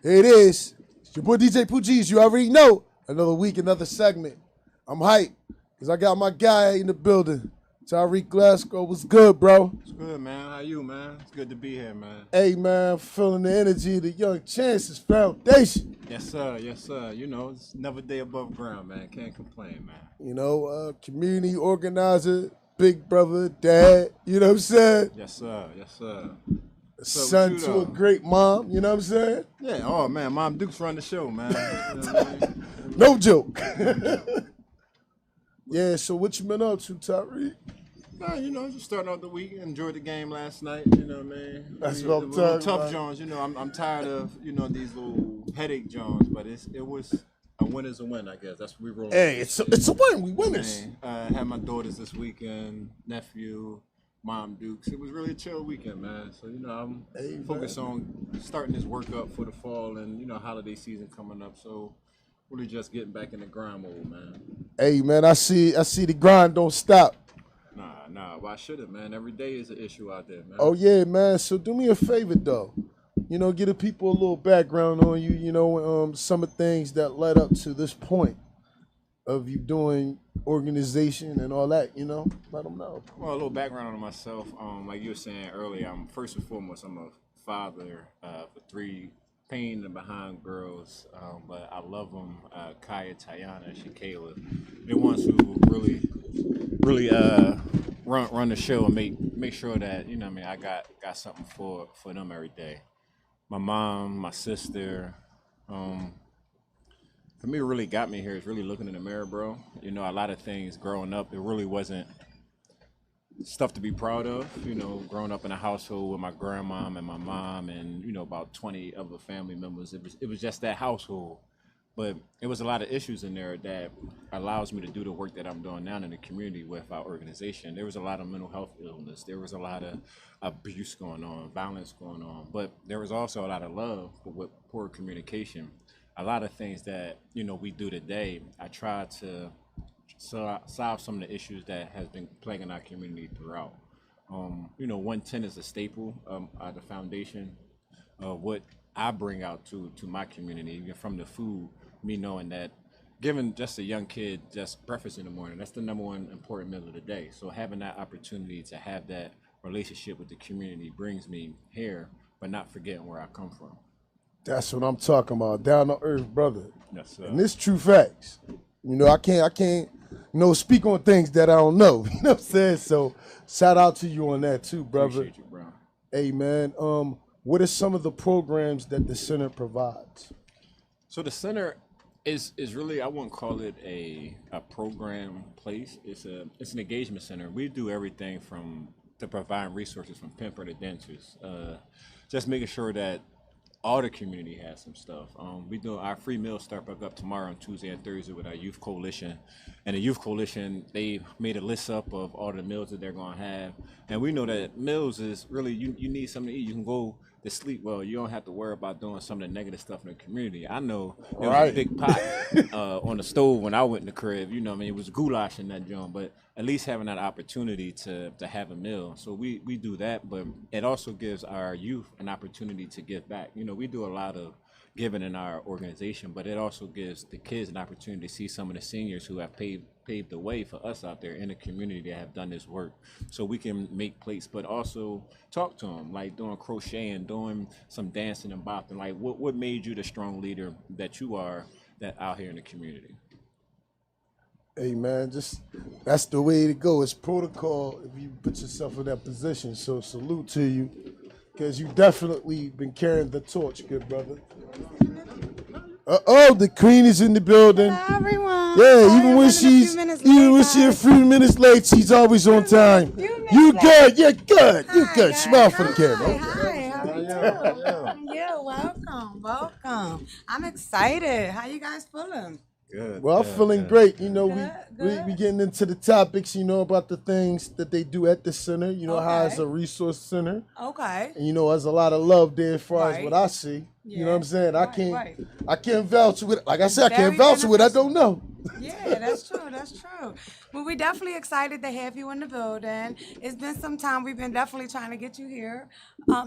Here it is. It's your boy DJ Pooh Geez. You already know. Another week, another segment. I'm hyped because I got my guy in the building. Tyreek Glasgow, what's good, bro? It's good, man. How you, man? It's good to be here, man. Hey, man, feeling the energy of the Young Chances Foundation. Yes, sir. Yes, sir. You know, it's never day above ground, man. Can't complain, man. You know, community organizer, big brother, dad, you know what I'm saying? Yes, sir. Yes, sir. Son to a great mom, you know what I'm saying? Yeah, oh, man. Mom Duke's run the show, man. You know what I mean? No joke. Yeah, so what you been up to, Tyreek? Nah, you know, just starting off the week. Enjoyed the game last night. You know what I mean? That's what I'm the talking tough about. Jones. You know, I'm tired of these little headache Jones, but it was a win is a win. I guess that's what we roll. Hey, it's a win. We winners. I had my daughters this weekend, nephew, mom Dukes. It was really a chill weekend, man. So I'm focused on starting this work up for the fall and holiday season coming up. So really just getting back in the grind mode, man. Hey, man, I see the grind don't stop. Nah. Why should it, man? Every day is an issue out there, man. Oh, yeah, man. So do me a favor, though. Give the people a little background on you, some of the things that led up to this point of you doing organization and all that, let them know. Well, a little background on myself. Like you were saying earlier, I'm first and foremost, I'm a father for 3 pain and behind girls, but I love them. Kaya, Tayana, and Shakayla. They're ones who really run the show and make sure that I got something for them every day. My mom, my sister. For me, what really got me here is really looking in the mirror, bro. A lot of things growing up, it really wasn't stuff to be proud of. Growing up in a household with my grandmom and my mom and about 20 other family members, it was just that household. But it was a lot of issues in there that allows me to do the work that I'm doing now in the community with our organization. There was a lot of mental health illness. There was a lot of abuse going on, violence going on. But there was also a lot of love, but with poor communication. A lot of things that, we do today, I try to solve some of the issues that has been plaguing our community throughout. 110 is a staple of the foundation. What I bring out to my community, even from the food, me knowing that giving just a young kid just breakfast in the morning, that's the number one important meal of the day. So having that opportunity to have that relationship with the community brings me here, but not forgetting where I come from. That's what I'm talking about, down to earth, brother. Yes, sir. And this true facts. I can't speak on things that I don't know. You know what I'm saying? So shout out to you on that too, brother. Appreciate you, bro. Hey, man, what are some of the programs that the center provides? So the center is really, I wouldn't call it a program place. It's an engagement center. We do everything to provide resources from pimper to dentures, just making sure that all the community has some stuff. We do our free meals start back up tomorrow on Tuesday and Thursday with our youth coalition. And the youth coalition, they made a list up of all the meals that they're gonna have. And we know that meals is really, you need something to eat. You can go to sleep well. You don't have to worry about doing some of the negative stuff in the community. I know there was a big pot on the stove when I went in the crib. It was goulash in that joint, but at least having that opportunity to have a meal. So we do that, but it also gives our youth an opportunity to give back. We do a lot of giving in our organization, but it also gives the kids an opportunity to see some of the seniors who have paved the way for us out there in the community that have done this work, so we can make plates, but also talk to them, like doing crocheting, doing some dancing and bopping. Like what made you the strong leader that you are that out here in the community? Hey, man, that's the way to go. It's protocol if you put yourself in that position. So salute to you, because you definitely been carrying the torch, good brother. The queen is in the building. Hello, everyone. Yeah, even when she's a few minutes late, she's always on time. You good? Yeah, good. You good? Smile for the camera. Hi, how you doing? Yeah, welcome. I'm excited. How you guys feeling? Good. Well, I'm feeling great. We getting into the topics, about the things that they do at the center, how it's a resource center. Okay. And there's a lot of love there as far as what I see. You know what I'm saying? I can't vouch with it. Like I said, I can't vouch with it. I don't know. Yeah, that's true. That's true. Well, we're definitely excited to have you in the building. It's been some time. We've been definitely trying to get you here.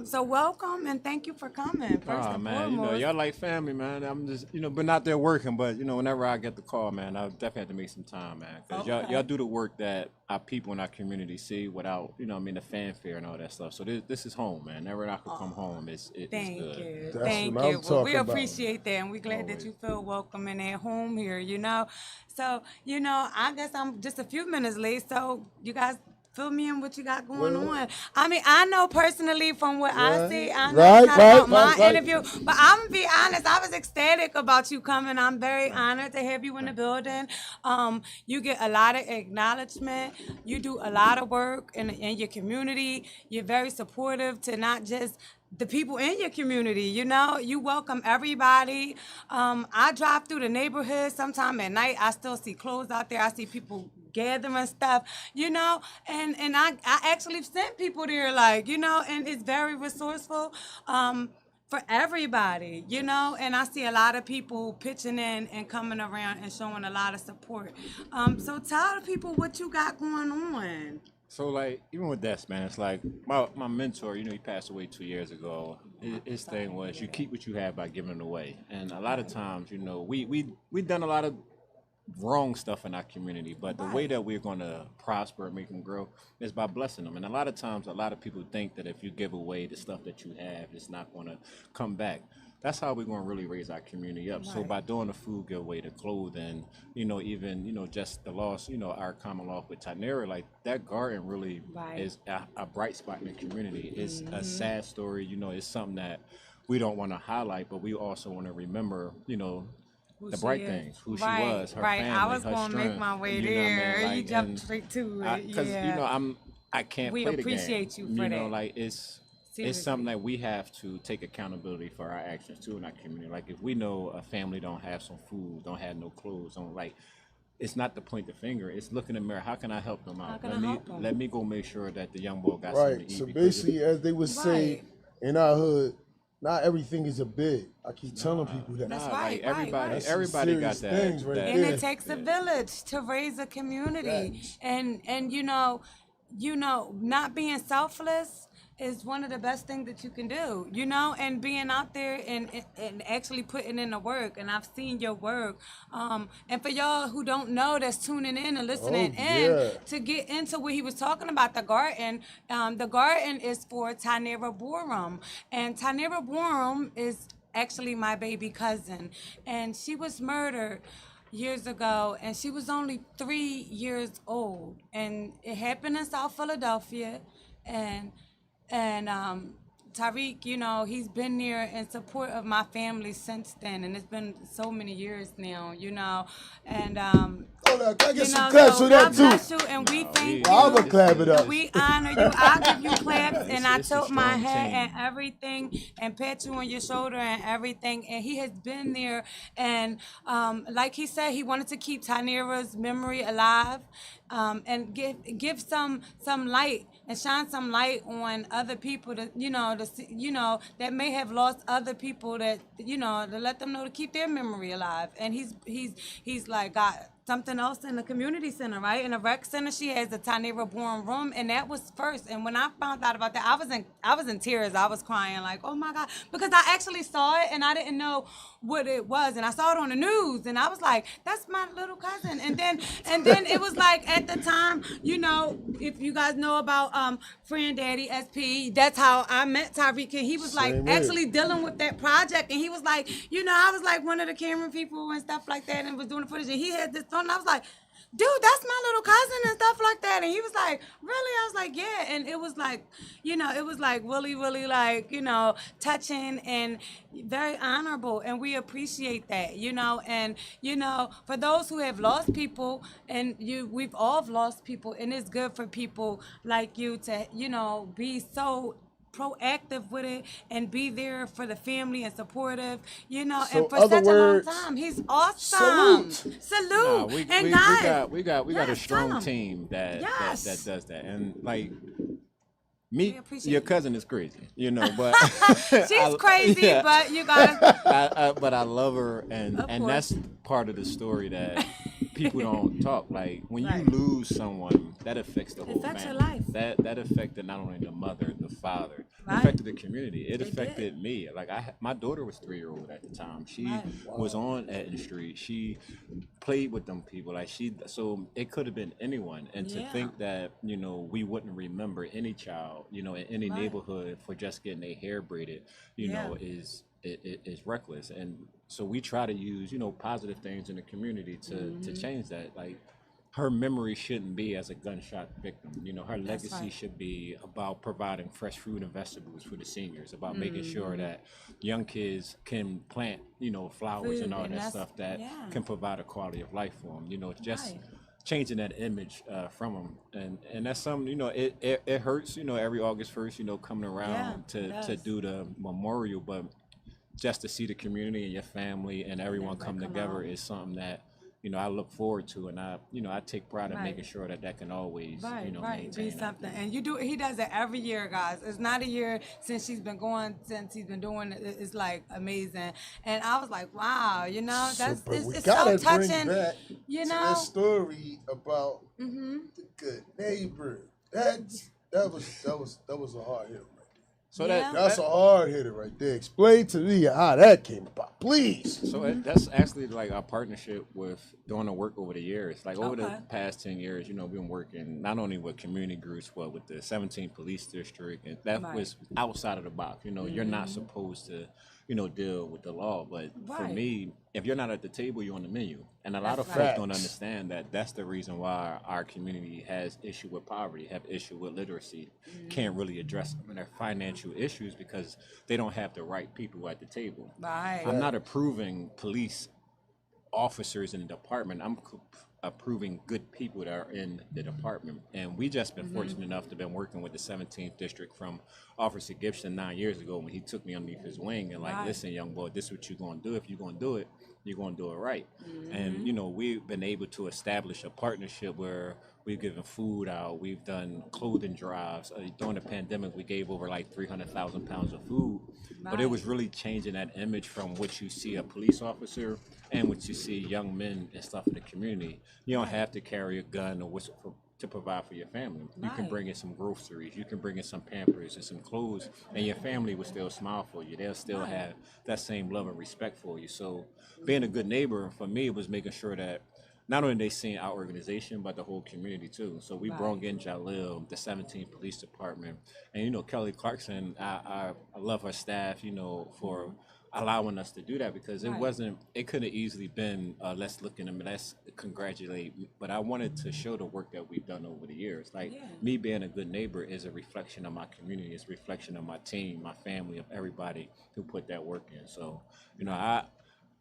So welcome and thank you for coming. First Oh and man, foremost. y'all like family, man. I'm just, been out there working, but whenever I get the call, man, I definitely have to make some time, man, because Okay. y'all do the work that our people in our community see without, the fanfare and all that stuff. So this is home, man. Whenever I could come home, it's Thank good. you. That's Thank what I'm you. Well, we talking about. appreciate that, and we're glad that Always. you feel welcome and at home here. So, I guess I'm just a few minutes late, so you guys fill me in what you got going Well, on. I mean, I know personally from what I right, see, I know right, it's not right, about my right. interview, but I'm gonna be honest, I was ecstatic about you coming. I'm very honored to have you in the building. You get a lot of acknowledgement. You do a lot of work in your community. You're very supportive to not just the people in your community. You welcome everybody. I drive through the neighborhood sometime at night. I still see clothes out there. I see people gathering stuff, and I actually sent people there, and it's very resourceful. For everybody, and I see a lot of people pitching in and coming around and showing a lot of support. So tell the people what you got going on. So like even with that, man, it's like my mentor. He passed away 2 years ago. His thing was you keep what you have by giving it away. And a lot of times, we done a lot of wrong stuff in our community, but the way that we're going to prosper and make them grow is by blessing them. And a lot of times, a lot of people think that if you give away the stuff that you have, it's not going to come back. That's how we're going to really raise our community up. So Right. by doing the food giveaway, the clothing, even just the loss, our common loss with Tanera, like that garden really Right. is a bright spot in the community. It's a sad story, it's something that we don't want to highlight, but we also want to remember, Who the she bright is. things, who she Right, was, her right. family, I was her gonna make strength. my way You know what I mean? there. You Like, jumped and straight to it. because Yeah. I can't We play the game. appreciate you for that. Like it's Seriously. something that we have to take accountability for our actions too in our community. Like if we know a family don't have some food, don't have no clothes, don't like. It's not to point the finger. It's look in the mirror. How can I help them out? can Let I me help them? let me go make sure that the young boy got something Right. to eat. So because basically, as they would say Right. in our hood, not everything is a bid. I keep telling people that. That's nah, right, like right, everybody, right. That's some everybody got serious that. things right that- And there. it takes a village to raise a community. Facts. And not being selfless is one of the best things that you can do, and being out there and actually putting in the work. And I've seen your work. And for y'all who don't know that's tuning in and listening Oh, in, yeah. to get into what he was talking about, the garden is for Tanera Borum. And Tanera Borum is actually my baby cousin. And she was murdered years ago, and she was only 3 years old, and it happened in South Philadelphia, and Tariq, he's been there in support of my family since then, and it's been so many years now, and Hold on, can I get some claps so for God that bless too? you, and we thank Well, I'm you. gonna clap it up. We honor you. I'll give you claps, and I it's a tilt my strong head team. and everything, and pat you on your shoulder and everything. And he has been there, and like he said, he wanted to keep Tanera's memory alive, and give some light and shine some light on other people that may have lost other people, to let them know to keep their memory alive. And he's like got something else in the community center, right? In the rec center, she has a Tanera Born room, and that was first. And when I found out about that, I was in tears. I was crying like, oh my God, because I actually saw it and I didn't know what it was, and I saw it on the news, and I was like, that's my little cousin. And then it was like at the time, if you guys know about Friend Daddy SP, that's how I met Tyreek, and he was like Same here. actually dealing with that project, and he was like, I was like one of the camera people and stuff like that, and was doing the footage, and he had this phone, and I was like, dude, that's my little cousin and stuff like that. And he was like, really? I was like, yeah. And it was like, it was like really, really like, touching and very honorable. And we appreciate that, and, for those who have lost people, and we've all lost people, and it's good for people like you to, be so proactive with it and be there for the family and supportive, So and for other such a long words, time. He's awesome. salute. Salute. we And got a yes, strong tell 'em. team that Yes. does that, and like Me, appreciate your you. cousin is crazy, but She's crazy, but you gotta. but I love her, and Of and course. that's part of the story that people don't talk. Like when Right. you lose someone, that affects the whole Affects your family. life. That affected not only the mother, the father, it Right. affected the community. It It affected me. Like my daughter was 3-year-old at the time. She Right. was on Eton Street. She played with them people. So it could have been anyone. And to Yeah. think that we wouldn't remember any child, in any Right. neighborhood for just getting their hair braided, Yeah. is reckless. And so we try to use positive things in the community to change that. Like her memory shouldn't be as a gunshot victim. Her legacy right. should be about providing fresh fruit and vegetables for the seniors, about making sure that young kids can plant, flowers Food, and all and that that's- stuff that yeah. can provide a quality of life for them. Just Right. changing that image from them, and that's something it hurts. Every August 1st, coming around Yeah, it to does. do the memorial, but just to see the community and your family and everyone come everybody come together out. is something that I look forward to, and I take pride in Right. making sure that can always Right, be maintain that. something. And he does it every year, guys. It's not a year since he's been doing it. It's like amazing. And I was like, wow, that's But it's, we it's gotta so bring touching. back You to know? that story about Mm-hmm. the good neighbor. That was a hard hitter. So Yeah. That's a hard hitter right there. Explain to me how that came about, please. that's actually like our partnership with doing the work over the years. Like over the Okay. past 10 years, we've been working not only with community groups, but with the 17th Police District, and that Right. was outside of the box. You're not supposed to, deal with the law. But for Right. me, if you're not at the table, you're on the menu. And a lot of That's folks right. don't understand that that's the reason why our community has issue with poverty, have issue with literacy, can't really address some of their financial issues because they don't have the right people at the table. Right. I'm not approving police officers in the department. I'm approving good people that are in the department. And we just been fortunate enough to been working with the 17th district from Officer Gibson 9 years ago when he took me underneath his wing and like, Right. listen, young boy, this is what you're going to do. If you're going to do it, you're going to do it right. And, we've been able to establish a partnership where we've given food out. We've done clothing drives. During the pandemic, we gave over like 300,000 pounds of food. But it Right. was really changing that image from what you see a police officer and what you see young men and stuff in the community. You don't have to carry a gun or whistle to provide for your family. You can Right. bring in some groceries, you can bring in some Pampers and some clothes, and your family will still smile for you. They'll still have that same love and respect for you. So being a good neighbor for me was making sure that not only they seeing our organization, but the whole community too. So we Right. brought in Jalil, the 17th Police Department, and Kelly Clarkson. I love her staff, for allowing us to do that because Right. it could have easily been let's look at them and let's congratulate. But I wanted to show the work that we've done over the years. Like Yeah. me being a good neighbor is a reflection of my community, it's a reflection of my team, my family, of everybody who put that work in. So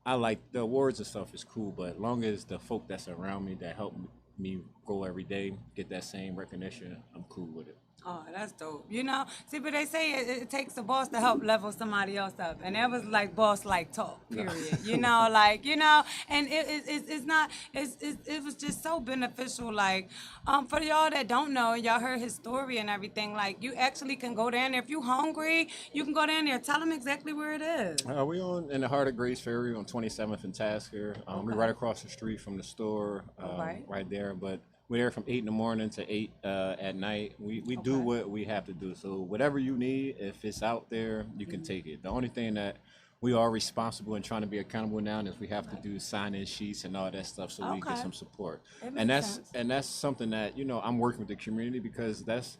I like the awards and stuff is cool, but long as the folk that's around me that help me grow every day get that same recognition, I'm cool with it. Oh, that's dope. See, but they say it takes a boss to help level somebody else up, and that was like boss-like talk. Period. And it's not. It was just so beneficial. Like, for y'all that don't know, y'all heard his story and everything. Like, you actually can go down there if you hungry. You can go down there. Tell them exactly where it is. We in the heart of Grace Ferry on 27th and Tasker. We're right across the street from the store, right there. But we're there from 8 in the morning to 8 at night. We do what we have to do. So whatever you need, if it's out there, you can take it. The only thing that we are responsible and trying to be accountable now is we have to do sign-in sheets and all that stuff so we get some support. It And makes sense. that's something that I'm working with the community because that's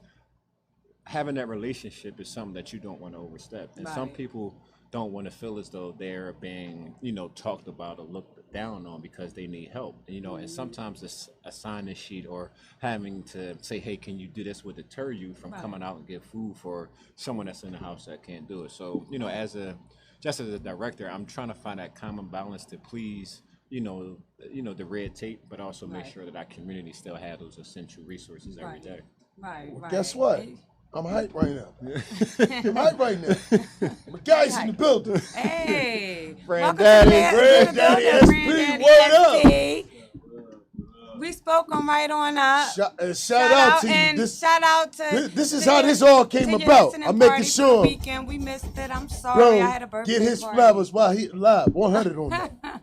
having that relationship is something that you don't want to overstep. And some Right. people don't want to feel as though they're being, talked about or looked down on because they need help. And sometimes a sign-in sheet or having to say, hey, can you do this would deter you from coming out and get food for someone that's in the house that can't do it. So, as a director, I'm trying to find that common balance to please, the red tape, but also make sure that our community still has those essential resources every day. Right. Guess what? I'm hyped right now. I'm hyped right now. My guys in the building. Hey, Granddaddy, welcome to the Granddaddy building, SP, Granddaddy what up? SP. we spoke them right on up. Shout out to you. And shout out to this is how this all came about. I'm making sure. Weekend. We missed it. I'm sorry. Bro, I had a birthday get his party. flowers while he live. 100 on that.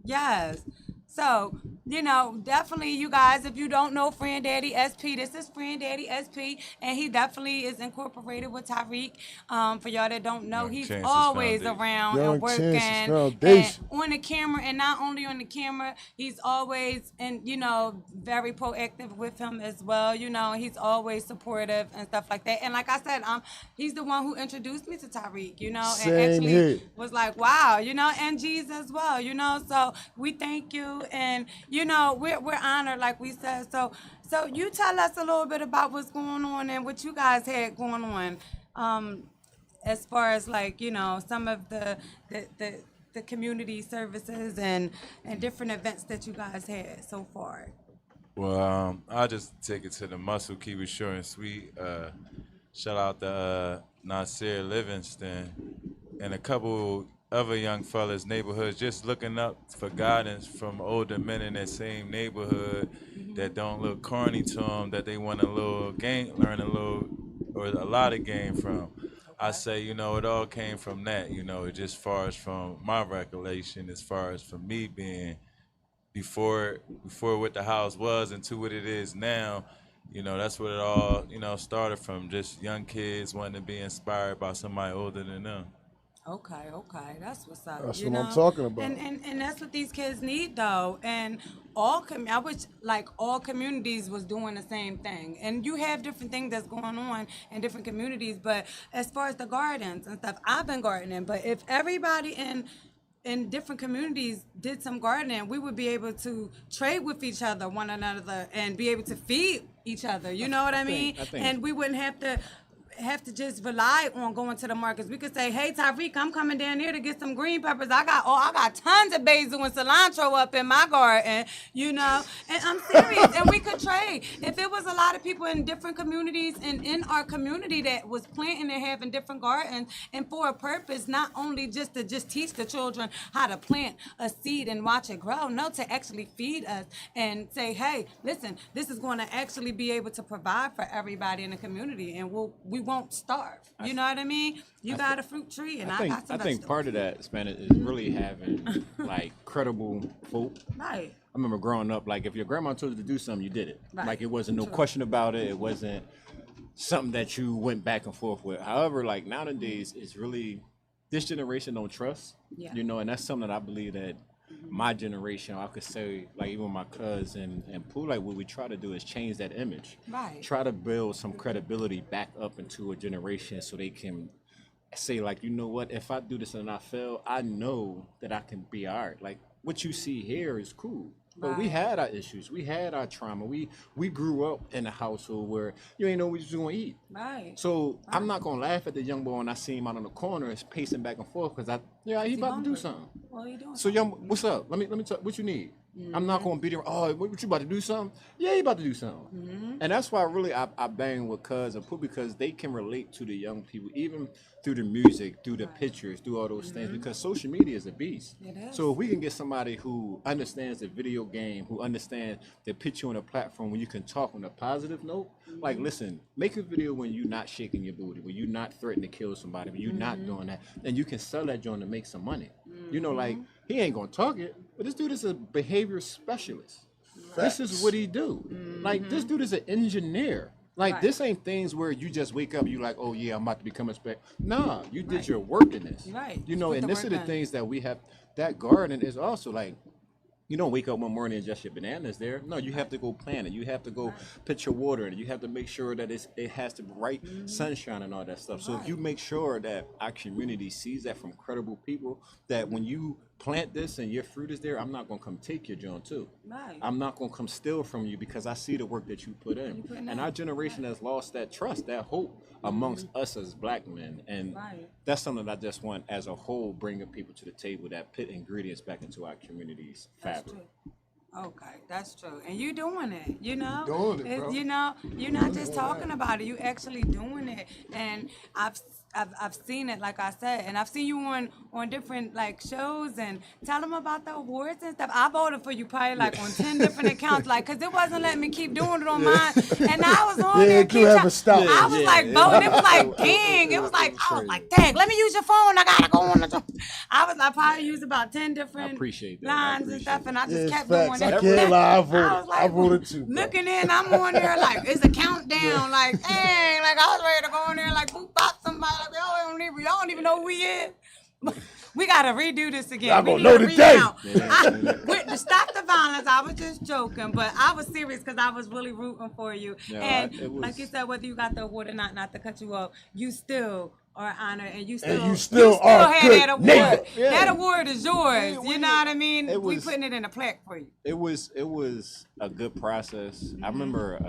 Yes. So, you know, definitely you guys, if you don't know Friend Daddy SP, this is Friend Daddy SP, and he definitely is incorporated with Tyreek. For y'all that don't know, he's always around and working and on the camera, and not only on the camera, he's always, and you know, very proactive with him as well. You know, he's always supportive and stuff like that. And like I said, he's the one who introduced me to Tyreek, you know, and actually was like, wow, you know, and G's as well, you know. So we thank you. And you know we're honored, like we said. So you tell us a little bit about what's going on and what you guys had going on, as far as like you know some of the community services and different events that you guys had so far. Well, I'll just take it to the muscle, keep it short and sweet. Shout out to Nasir Livingston and a couple other young fellas, neighborhoods, just looking up for guidance from older men in that same neighborhood that don't look corny to them, that they want learn a little or a lot of game from. I say, you know, it all came from that, you know, just far as from my recollection, as far as for me being before what the house was and to what it is now. You know, that's what it all, you know, started from, just young kids wanting to be inspired by somebody older than them. Okay, that's what's up. That's you what know? I'm talking about. And that's what these kids need though. And I wish like all communities was doing the same thing. And you have different things that's going on in different communities. But as far as the gardens and stuff, I've been gardening. But if everybody in different communities did some gardening, we would be able to trade with each other, one another, and be able to feed each other. You know what I mean? I think. And we wouldn't have to just rely on going to the markets. We could say, hey Tyreek, I'm coming down here to get some green peppers. I got tons of basil and cilantro up in my garden, you know. And I'm serious. And we could trade. If it was a lot of people in different communities and in our community that was planting and having different gardens and for a purpose, not only just to teach the children how to plant a seed and watch it grow, no, to actually feed us and say, hey, listen, this is going to actually be able to provide for everybody in the community, and we won't starve. You know what I mean? You got a fruit tree, and I got some I think vegetables. part of that, Spanish, is really having like credible folk. Right. I remember growing up, like if your grandma told you to do something, you did it. Right. Like it wasn't no question about it. It wasn't something that you went back and forth with. However, like nowadays, it's really this generation don't trust. Yeah. You know, and that's something that I believe that my generation, I could say, like even my cousin and Pooh, like what we try to do is change that image. Right. Try to build some credibility back up into a generation so they can say, like, you know what, if I do this and I fail, I know that I can be all right. Like what you see here is cool. But we had our issues. We had our trauma. We grew up in a household where you ain't know what you was going to eat. Right. So I'm not going to laugh at the young boy when I see him out on the corner is pacing back and forth because he about to do something. What are you doing? So young, what's up? Let me talk. What you need? I'm not going to beat him. Oh, what you about to do something? Yeah, he about to do something. And that's why really I bang with Cuz and Pooh because they can relate to the young people, even through the music, through the pictures, through all those things. Because social media is a beast. It is. So if we can get somebody who understands the video game, who understands the put you on a platform where you can talk on a positive note, like listen, make a video when you're not shaking your booty, when you're not threatening to kill somebody, when you're not doing that, and you can sell that joint to make some money. You know, like he ain't gonna talk it, but this dude is a behavior specialist. Facts. This is what he do. Like this dude is an engineer. Like this ain't things where you just wake up, you like, oh yeah, I'm about to become a spec. Nah, you did your work in this. Right. You know, Put and the this are work the in. things that we have. That garden is also like, you don't wake up one morning and just your bananas there. No, you have to go plant it. You have to go put your water in it. You have to make sure that it has the right sunshine and all that stuff. So if you make sure that our community sees that from credible people, that when you plant this and your fruit is there, I'm not gonna come take your joint too. Right. I'm not gonna come steal from you because I see the work that you put in. And our generation has lost that trust, that hope amongst us as black men. And that's something that I just want as a whole, bringing people to the table that put ingredients back into our community's fabric. Okay, that's true. And you doing it, you know? Doing it, bro. You know, you're not just talking about it, you actually doing it. And I've seen it, like I said, and I've seen you on different like shows, and tell them about the awards and stuff. I voted for you probably like on 10 different accounts, like because it wasn't letting me keep doing it on mine, and I was on Yeah, there. it do have a stop. I was like voting. It was like dang. It was like I was like dang. Let me use your phone. I gotta go on the. I probably used about 10 different appreciate that. lines and stuff, and I just Yeah, kept facts. doing it. I can't lie. I voted. was like, I voted too. Bro. Looking in, I'm on there like it's a countdown. Like dang, like I was ready to go in there like boop bop somebody. Like, y'all don't even know who we is. We gotta redo this again. Y'all We gonna need know to today. to stop the violence, I was just joking, but I was serious because I was really rooting for you. No, and it was- like you said, whether you got the award or not to cut you off, you still are honored, and you still are had good that award. nigga. Yeah. That award is yours. Yeah, You know what I mean? it We was- putting it in a plaque for you. It was a good process. I remember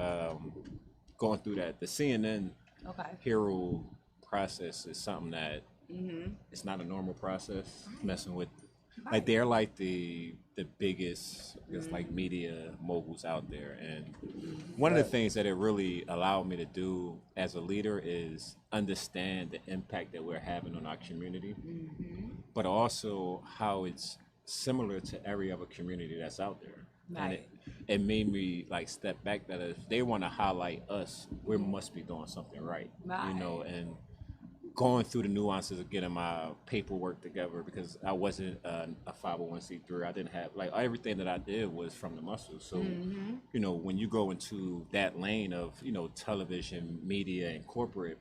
going through that. The CNN Okay. hero process is something that it's not a normal process. Messing with like they're like the biggest just like media moguls out there, and one of the things that it really allowed me to do as a leader is understand the impact that we're having on our community, but also how it's similar to every other community that's out there. And Right. it made me like step back that if they want to highlight us, we must be doing something right. You know, Right. and going through the nuances of getting my paperwork together because I wasn't a 501c3. I didn't have like everything that I did was from the muscle. So, you know, when you go into that lane of, you know, television, media, and corporate,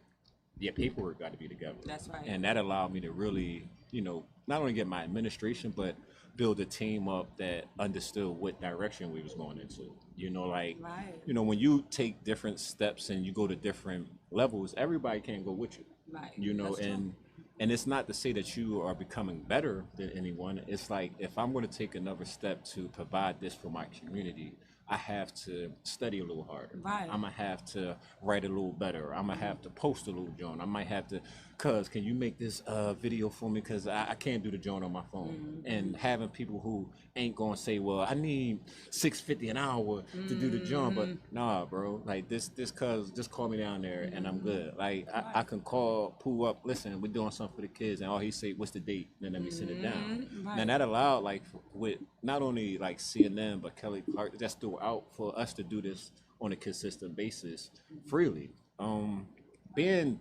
your paperwork got to be together. That's right. And that allowed me to really, you know, not only get my administration, but build a team up that understood what direction we was going into. You know, like, Right. you know, when you take different steps and you go to different levels, everybody can't go with you. Right. You know, That's true. and it's not to say that you are becoming better than anyone. It's like if I'm going to take another step to provide this for my community, I have to study a little harder. Right. I'm gonna have to write a little better. I'm gonna have to post a little joint. I might have to, cuz can you make this video for me? Cuz I can't do the joint on my phone. And having people who ain't gonna say, well, I need $6.50 an hour to do the joint, but nah, bro. Like this cuz just call me down there and I'm good. Like I can call Pooh up. Listen, we're doing something for the kids, and all he say, what's the date? Then let me send it down. Right. And that allowed like with not only like CNN but Kelly Clark just throughout for us to do this on a consistent basis freely. Being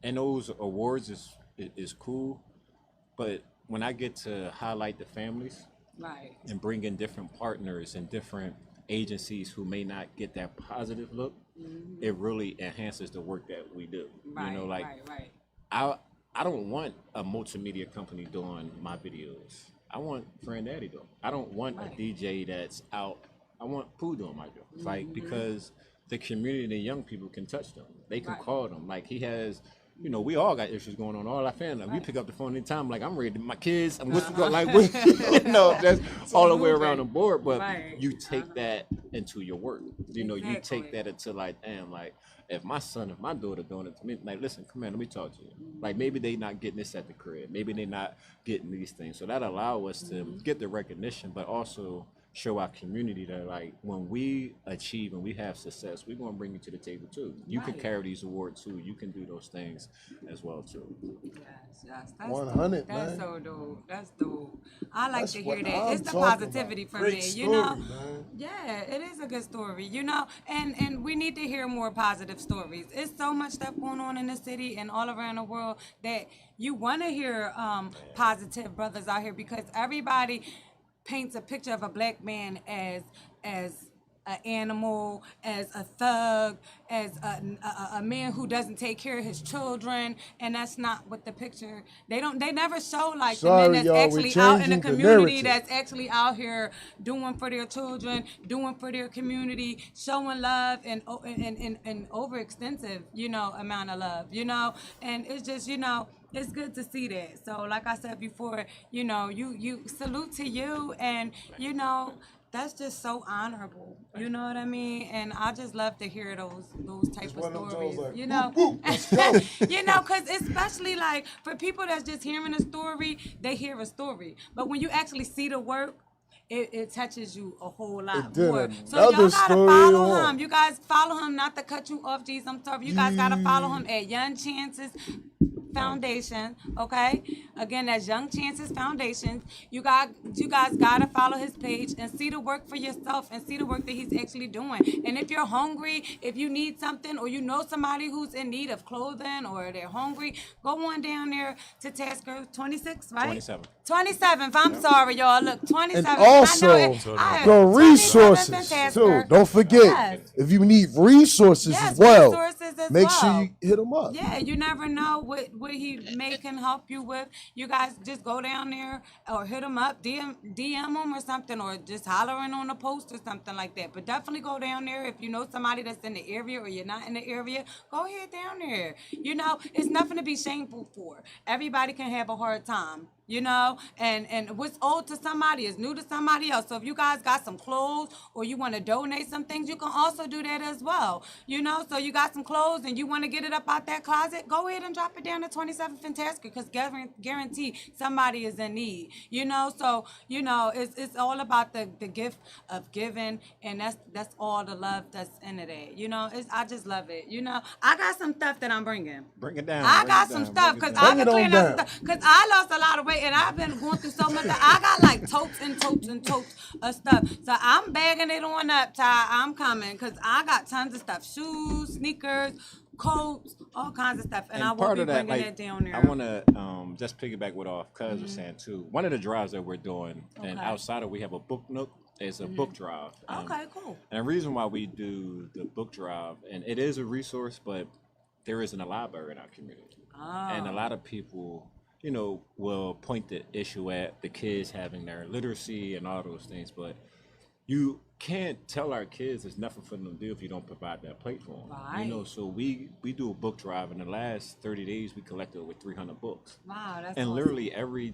in those awards is cool, but when I get to highlight the families Right. and bring in different partners and different agencies who may not get that positive look, it really enhances the work that we do. Right. You know, like right. I don't want a multimedia company doing my videos. I want Friend Daddy doing. I don't want a DJ that's out. I want Pooh doing my job. Like because the community and the young people can touch them. They can call them. Like he has, you know, we all got issues going on. All our family. Like, we pick up the phone anytime. Like I'm ready to my kids. I'm with like you know, that's all the way around the board. But you take that into your work. You know, you take that into like, damn, like if my son, if my daughter doing it to me, like listen, come here, let me talk to you. Like maybe they not getting this at the crib. Maybe they not getting these things. So that allow us to get the recognition, but also show our community that like when we achieve and we have success, we're gonna bring you to the table too. You can carry these awards too. You can do those things as well too. Yes. That's 100, dope. That's man. so dope. That's dope. I like That's to hear what that. I'm It's the talking positivity about. for Great me, story, you know. man. Yeah, it is a good story, you know, and we need to hear more positive stories. It's so much stuff going on in the city and all around the world that you want to hear positive brothers out here because everybody paints a picture of a black man as an animal, as a thug, as a man who doesn't take care of his children, and that's not what the picture. They never show like Sorry, the men y'all, that's we're actually out in the changing the community, narrative. that's actually out here doing for their children, doing for their community, showing love and overextensive, you know, amount of love, you know, and it's just, you know. It's good to see that. So, like I said before, you know, you salute to you, and you know, that's just so honorable. You know what I mean? And I just love to hear those type one of of them stories. songs like, You know, whoop, whoop, let's go. you know, because especially like for people that's just hearing a story, they hear a story. But when you actually see the work, it touches you a whole lot It did more. another So y'all gotta story follow on. him. You guys follow him, not to cut you off, G's. I'm sorry. You guys gotta follow him at Young Chances. Foundation, okay? Again, that's Young Chances Foundation. You guys gotta follow his page and see the work for yourself and see the work that he's actually doing. And if you're hungry, if you need something, or you know somebody who's in need of clothing, or they're hungry, go on down there to Tasker 26, right? 27. 27. I'm sorry, y'all. Look, 27. And also, the resources too. Don't forget, Yes. if you need resources Yes, as well, resources as make well. sure you hit them up. Yeah, you never know what he can help you with. You guys just go down there or hit him up, DM him or something, or just hollering on a post or something like that. But definitely go down there if you know somebody that's in the area or you're not in the area. Go ahead down there. You know, it's nothing to be shameful for. Everybody can have a hard time. You know, and what's old to somebody is new to somebody else. So if you guys got some clothes or you want to donate some things, you can also do that as well. You know, so you got some clothes and you want to get it up out that closet, go ahead and drop it down to 27 Fantastic, because guarantee somebody is in need. You know, so you know it's all about the gift of giving, and that's all the love that's in it. You know, I just love it. You know, I got some stuff that I'm bringing. Bring it down. I got some stuff because I've been cleaning up some stuff because I lost a lot of weight and I've been going through so much. I got like totes and totes and totes of stuff. So I'm bagging it on up, Ty. I'm coming because I got tons of stuff: shoes, sneakers, coats, all kinds of stuff. And I will part be of that, bringing like, that down there. I want to just piggyback what off Cuz was saying too. One of the drives that we're doing, and Okay. outside of we have a book nook, is a book drive. Okay, cool. And the reason why we do the book drive, and it is a resource, but there isn't a library in our community. And a lot of people, you know, will point the issue at the kids having their literacy and all those things, but you can't tell our kids there's nothing for them to do if you don't provide that platform. Right. You know, so we do a book drive. In the last 30 days, we collected over 300 books. Wow, that's And awesome. literally every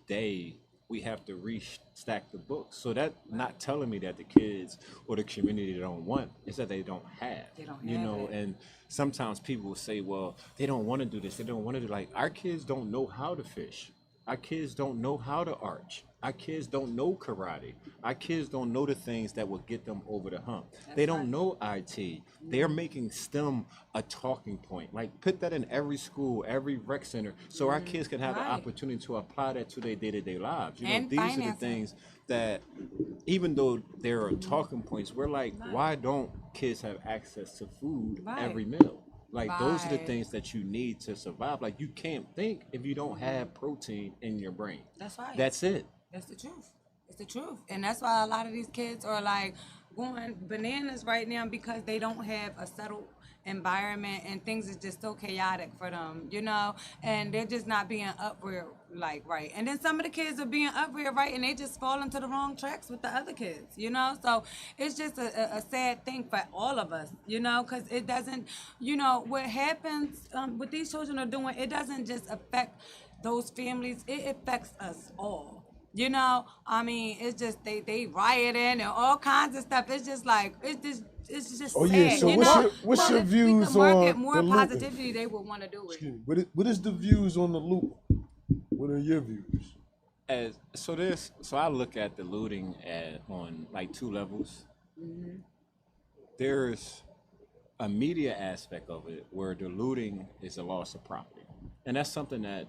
day we have to restack the books. So that not telling me that the kids or the community don't want, it's that they don't have. They don't you have know, it. and sometimes people will say, well, they don't want to do this, they don't want to do, like, our kids don't know how to fish. Our kids don't know how to arch. Our kids don't know karate. Our kids don't know the things that will get them over the hump. They don't know IT. They're making STEM a talking point. Like, put that in every school, every rec center, so our kids can have the Right. opportunity to apply that to their day-to-day lives. You know, And these are the financing. things that, even though there are talking points, we're like, why don't kids have access to food Right. every meal? Like, those are the Right. things that you need to survive. Like, you can't think if you don't have protein in your brain. That's right. That's it. That's the truth. It's the truth. And that's why a lot of these kids are like going bananas right now because they don't have a settled environment and things is just so chaotic for them, you know, and they're just not being upreared like right. And then some of the kids are being upreared right and they just fall into the wrong tracks with the other kids, you know. So it's just a sad thing for all of us, you know, because it doesn't, you know, what happens, what these children are doing, it doesn't just affect those families, it affects us all. You know, I mean, it's just they rioting and all kinds of stuff. It's just like it's just Oh, sad. yeah, so you what's know? your- what's your if views we could market on more the looting? positivity, they would want to do it. Excuse me. What is the views on the loot? What are your views? So I look at the looting on like two levels. There's a media aspect of it where the looting is a loss of property, and that's something that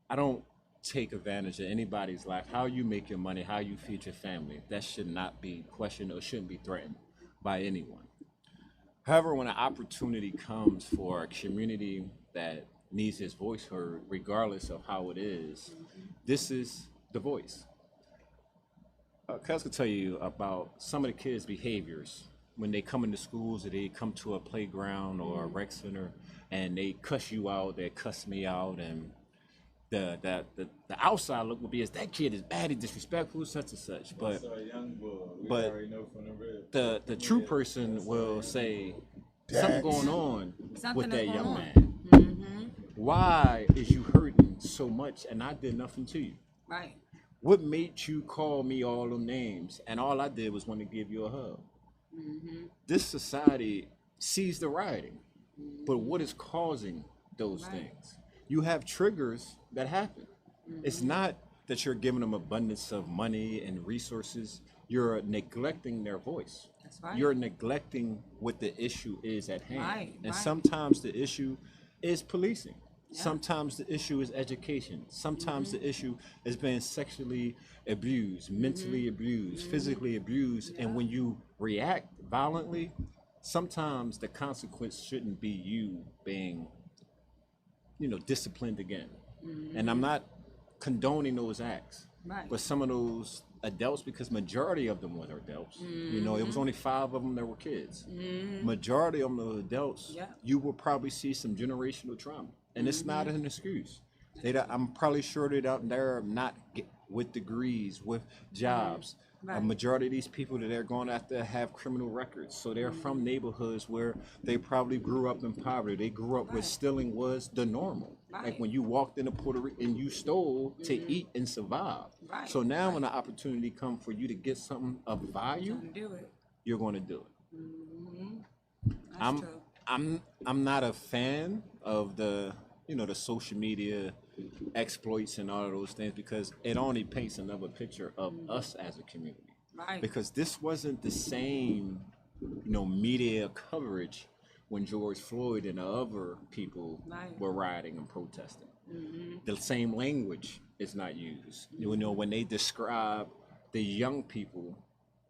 I don't take advantage of anybody's life. How you make your money, how you feed your family, that should not be questioned or shouldn't be threatened by anyone. However, when an opportunity comes for a community that needs its voice heard, regardless of how it is, this is the voice. Cuz could tell you about some of the kids' behaviors when they come into schools or they come to a playground or a rec center and they cuss you out, they cuss me out, and the outside look would be as that kid is bad, he's disrespectful, such and such. But the true person will say something going on Something with is that going young on. man. Why is you hurting so much and I did nothing to you? Right. What made you call me all them names and all I did was want to give you a hug? This society sees the rioting, but what is causing those things? You have triggers that happen. It's not that you're giving them abundance of money and resources. You're neglecting their voice. That's right. You're neglecting what the issue is at hand. Right, and right. sometimes the issue is policing. Sometimes the issue is education. Sometimes the issue is being sexually abused, mentally abused, physically abused. And when you react violently, sometimes the consequence shouldn't be you being, disciplined again. And I'm not condoning those acts. Right. But some of those adults, because majority of them were adults, it was only 5 of them that were kids. Majority of them were adults. You will probably see some generational trauma, and it's not an excuse. I'm probably sure that out there not with degrees, with jobs. A majority of these people that they're going after have criminal records, so they're from neighborhoods where they probably grew up in poverty. They grew up where stealing was the normal. Like when you walked into Puerto Rico and you stole to eat and survive. So now when the opportunity comes for you to get something of value, you're going to do it. I'm not a fan of the the social media exploits and all of those things, because it only paints another picture of us as a community. Because this wasn't the same media coverage when George Floyd and the other people were rioting and protesting. The same language is not used. When they describe the young people,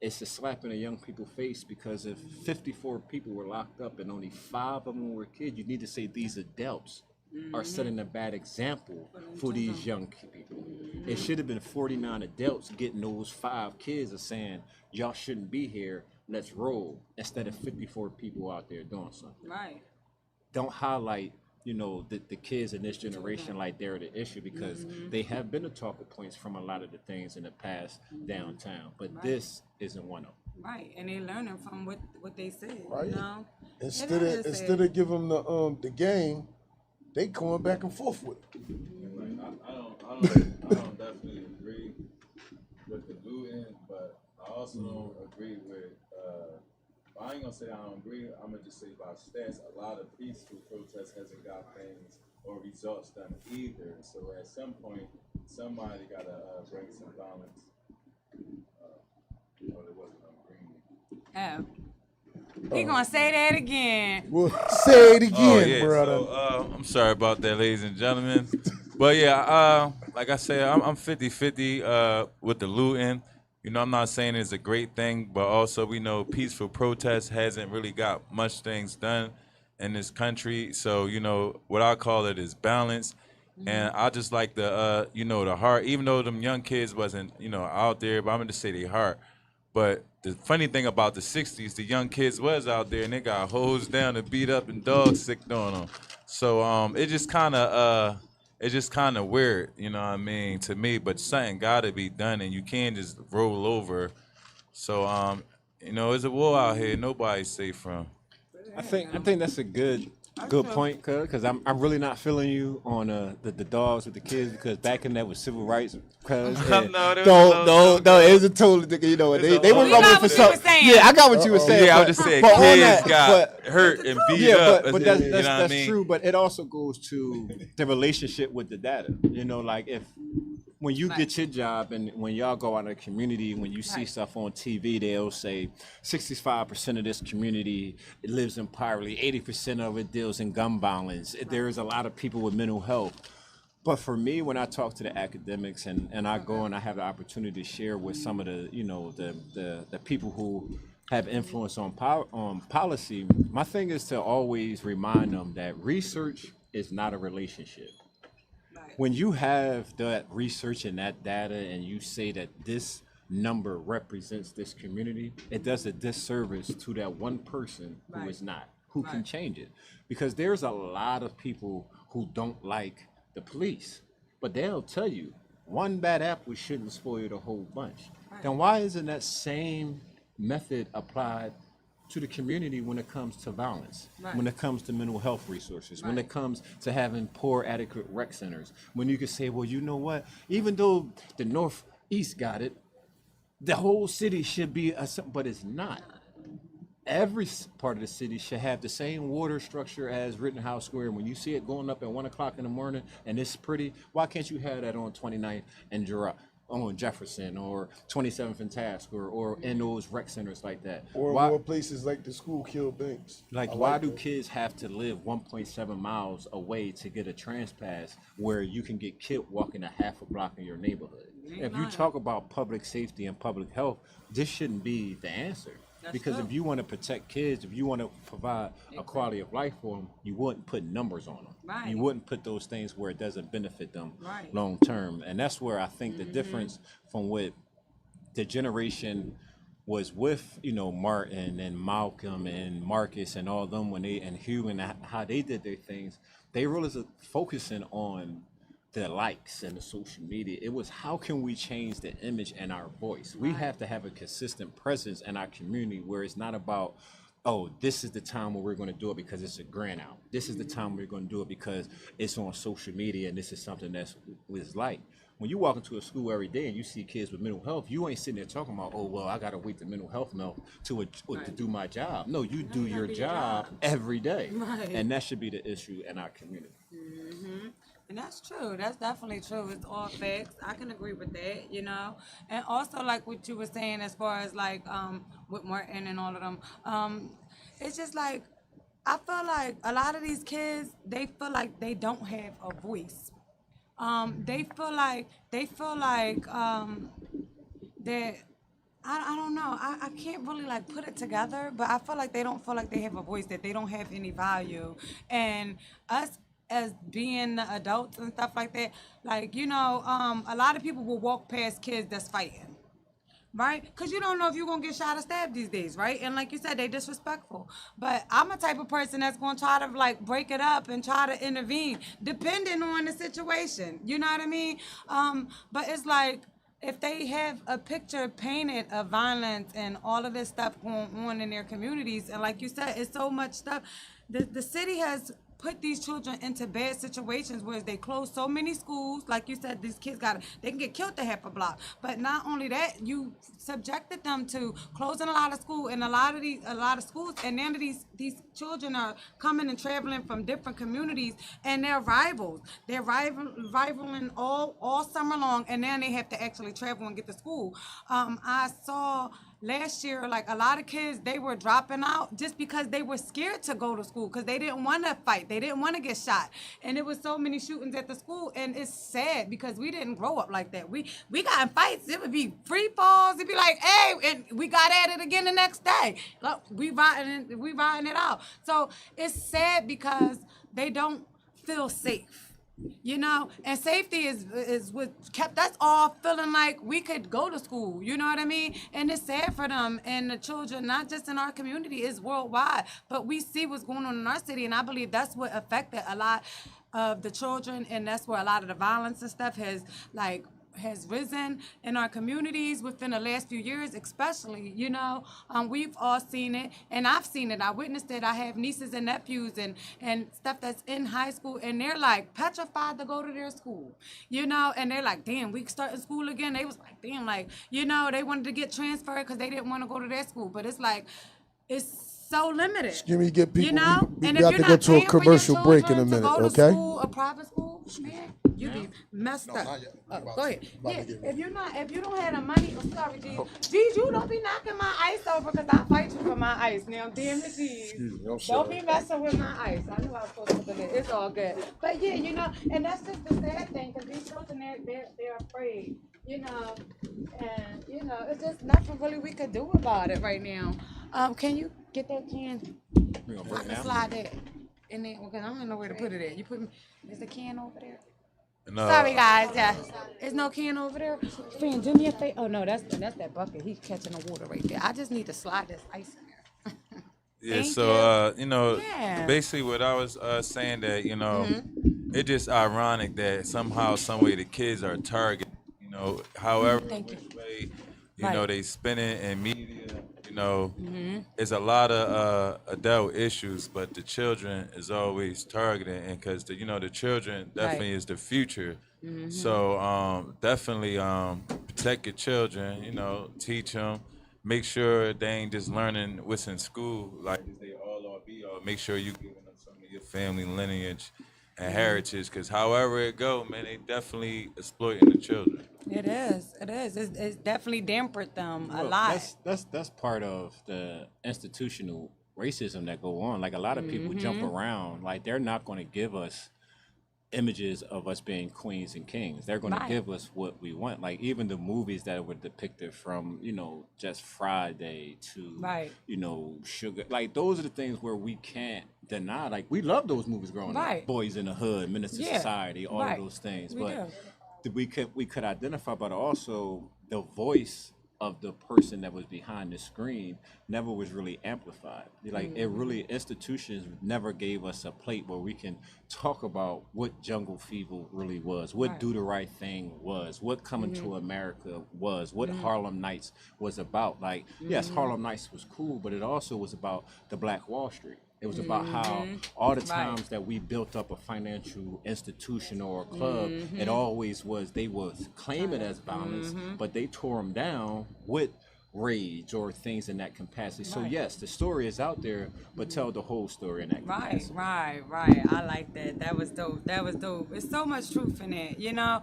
it's a slap in a young people's face, because if 54 people were locked up and only 5 of them were kids, you need to say these adults are setting a bad example for these young people. It should have been 49 adults getting those 5 kids and saying, y'all shouldn't be here, let's roll, instead of 54 people out there doing something. Don't highlight, the kids in this generation like they're the issue, because they have been the talking points from a lot of the things in the past downtown, but this isn't one of them. And they learning from what they said, Instead of giving them the game, they going back and forth with it. I don't definitely agree with the looting, but I also don't agree with. I ain't gonna say I don't agree. I'm gonna just say by stats, a lot of peaceful protests hasn't got things or results done either. So at some point, somebody gotta bring some balance. It wasn't on green. He gonna say that again. Well, say it again, yeah, brother. So, I'm sorry about that, ladies and gentlemen. But yeah, like I said, I'm 50-50 with the looting. I'm not saying it's a great thing, but also we know peaceful protest hasn't really got much things done in this country. So, what I call it is balance. And I just like the, the heart, even though them young kids wasn't, out there, but I'm going to say they heart. But the funny thing about the 60s, the young kids was out there and they got hosed down and beat up and dog sicked on them. So it just kind of weird, you know what I mean, to me. But something got to be done, and you can't just roll over. So there's a war out here nobody's safe from. I think that's a good point, because I'm really not feeling you on the dogs with the kids, because back in that was civil rights. Cause no, it was a total. They were rubbing for something. Yeah, I got what you were saying. Yeah, I was just saying kids got hurt and beat up. But that's true. But it also goes to the relationship with the data. Like when you get your job and when y'all go out in the community, when you see stuff on TV, they'll say 65% of this community lives in poverty, 80% of it deals in gun violence. There is a lot of people with mental health. But for me, when I talk to the academics and I go and I have the opportunity to share with some of the, the people who have influence on policy, my thing is to always remind them that research is not a relationship. When you have that research and that data and you say that this number represents this community, it does a disservice to that one person who is not, who can change it. Because there's a lot of people who don't like the police, but they'll tell you one bad apple shouldn't spoil the whole bunch. Then why isn't that same method applied to the community when it comes to violence, when it comes to mental health resources, when it comes to having poor, adequate rec centers? When you can say, well, you know what, even though the Northeast got it, the whole city should be, but it's not. Every part of the city should have the same water structure as Rittenhouse Square. When you see it going up at 1 o'clock in the morning and it's pretty, why can't you have that on 29th and Girard? on Jefferson or 27th and Task or in those rec centers like that? Or Why, more places like the school kill banks. like, why do kids have to live 1.7 miles away to get a trans pass where you can get killed walking a half a block in your neighborhood? If you talk about public safety and public health, this shouldn't be the answer. Because if you want to protect kids, if you want to provide a quality of life for them, you wouldn't put numbers on them. Right. You wouldn't put those things where it doesn't benefit them Right. long term. And that's where I think the difference from what the generation was with, Martin and Malcolm and Marcus and all them when they and Hugh and how they did their things, they really was focusing on the likes and the social media. It was how can we change the image and our voice? We have to have a consistent presence in our community where it's not about, oh, this is the time where we're going to do it because it's a grant out. This is the time we're going to do it because it's on social media and this is something that's like. When you walk into a school every day and you see kids with mental health, you ain't sitting there talking about, oh, well, I got to wait the mental health month to do my job. No, you do your job every day. Right. And that should be the issue in our community. And that's true. That's definitely true. It's all facts. I can agree with that, And also, like what you were saying, as far as like with Martin and all of them, it's just like I feel like a lot of these kids, they feel like they don't have a voice. They feel like that. I don't know. I can't really like put it together, but I feel like they don't feel like they have a voice, that they don't have any value, and us as being the adults and stuff like that, like, a lot of people will walk past kids that's fighting, right? Because you don't know if you're going to get shot or stabbed these days, right? And like you said, they disrespectful. But I'm a type of person that's going to try to like break it up and try to intervene, depending on the situation. You know what I mean? But it's like, if they have a picture painted of violence and all of this stuff going on in their communities, and like you said, it's so much stuff. The city has put these children into bad situations where they close so many schools. Like you said, these kids they can get killed a half a block. But not only that, you subjected them to closing a lot of school and a lot of schools, and then these children are coming and traveling from different communities, and they're rivals. They're rivaling all summer long, and then they have to actually travel and get to school. I saw last year, like a lot of kids, they were dropping out just because they were scared to go to school because they didn't want to fight. They didn't want to get shot. And it was so many shootings at the school. And it's sad because we didn't grow up like that. We got in fights. It would be free falls. It'd be like, hey, and we got at it again the next day. Look, we riding it out. So it's sad because they don't feel safe. And safety is what kept us all feeling like we could go to school, you know what I mean? And it's sad for them and the children, not just in our community, it's worldwide. But we see what's going on in our city, and I believe that's what affected a lot of the children, and that's where a lot of the violence and stuff has risen in our communities within the last few years, especially, we've all seen it, and I've seen it. I witnessed it. I have nieces and nephews and stuff that's in high school, and they're like petrified to go to their school, and they're like, damn, we starting school again. They was like, damn, like, they wanted to get transferred because they didn't want to go to their school, but it's like, it's so limited. Excuse me, get people. We And got if to you're go not to a paying for your commercial break in a children to minute, go to okay? School, a private school, man, you be messed up. not yet. Oh, go ahead. about Yeah, to get ready. if you don't have the money, sorry, G. G's, you don't be knocking my ice over because I fight you for my ice. Now, damn it, G's. Excuse me, I'm Don't sorry. be messing with my ice. I knew I was supposed to put it in. It's all good. But yeah, and that's just the sad thing because these children, they're afraid, and it's just nothing really we could do about it right now. Can you get that can? We're gonna I break can now. slide that in there because I don't know where to put it at. Is the can over there? No, Sorry, guys. Yeah, there's no can over there. Friend, do me a favor. Oh no, that's that bucket. He's catching the water right there. I just need to slide this ice in there. yeah. Thank So Yeah. basically, what I was saying that it's just ironic that somehow, some way, the kids are targeted. However, Thank you. which way Right. they spin it in media. It's a lot of adult issues, but the children is always targeted, and because the children definitely is the future. So definitely protect your children. Teach them. Make sure they ain't just learning what's in school, like they all or be all. Make sure you giving them some of your family lineage and heritage, because however it go, man, they definitely exploiting the children. It is. It is. It's definitely dampened them a Well, lot. that's part of the institutional racism that go on. Like a lot of people jump around. Like they're not going to give us images of us being queens and kings. They're going to Right. give us what we want. Like even the movies that were depicted from, just Friday to, Right. Sugar. Like those are the things where we can't deny. Like we love those movies growing Right. up. Boys in the Hood, Minister Yeah. Society, all Right. of those things. We But do. we could identify, but also the voice of the person that was behind the screen never was really amplified. Like it really institutions never gave us a plate where we can talk about what Jungle Fever really was, what Right. Do the Right Thing was, what Coming to America was, what Harlem Nights was about. Like yes, Harlem Nights was cool, but it also was about the Black Wall Street. It was about how all the times that we built up a financial institution or a club, it always was they was claim it as violence, but they tore them down with rage or things in that capacity. So yes, the story is out there, but tell the whole story in that Right, capacity. right. I like that. That was dope. There's so much truth in it. Y'all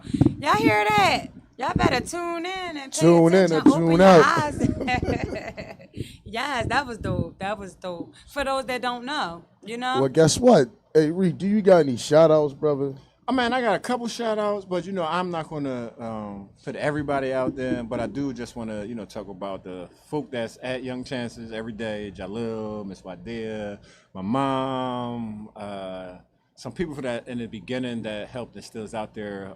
hear that? Y'all better tune in and pay Tune in attention. and Open tune your out. eyes. Yes, that was dope. That was dope. For those that don't know, Well, guess what? Hey, Reed, do you got any shout outs, brother? Oh man, I got a couple shout outs, but I'm not gonna put everybody out there, but I do just wanna, talk about the folk that's at Young Chances every day, Jalil, Miss Wadia, my mom, some people for that in the beginning that helped and still is out there.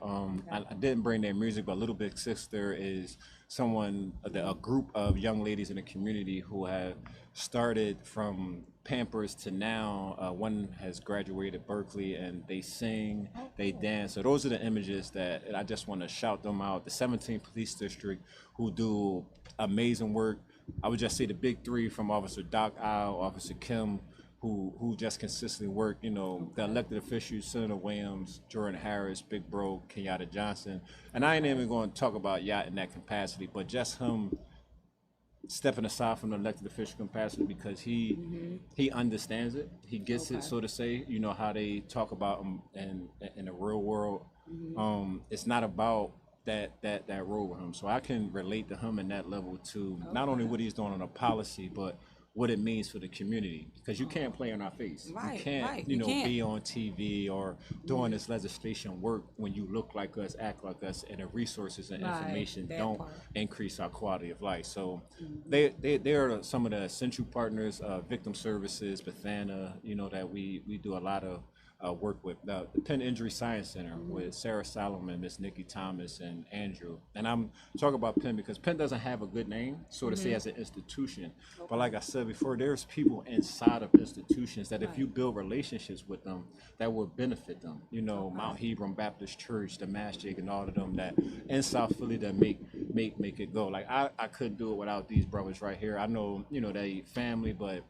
I didn't bring their music, but Little Big Sister is someone, a group of young ladies in the community who have started from Pampers to now. One has graduated Berkeley and they sing, they dance. So those are the images that I just want to shout them out. The 17th Police District who do amazing work. I would just say the big three from Officer Doc Isle, Officer Kim, who just consistently work, the elected officials, Senator Williams, Jordan Harris, Big Bro, Kenyatta Johnson. And I ain't even going to talk about Yacht in that capacity, but just him stepping aside from the elected official capacity because he understands it. He gets it, so to say, how they talk about him in the real world. It's not about that role with him. So I can relate to him in that level too, not only what he's doing on a policy, but what it means for the community, because you can't play in our face. Right, you can't, right. You can't. be on TV or doing this legislation work when you look like us, act like us, and the resources and Right, information that don't part. increase our quality of life. So they are some of the essential partners, victim services, Bethana, that we do a lot of work with the Penn Injury Science Center with Sarah Solomon, Miss Nikki Thomas, and Andrew. And I'm talking about Penn because Penn doesn't have a good name, so to say, as an institution. But like I said before, there's people inside of institutions that if you build relationships with them, that will benefit them. Mount Hebron Baptist Church, the Mass Jig, and all of them that in South Philly that make it go. Like I couldn't do it without these brothers right here. I know, they family, but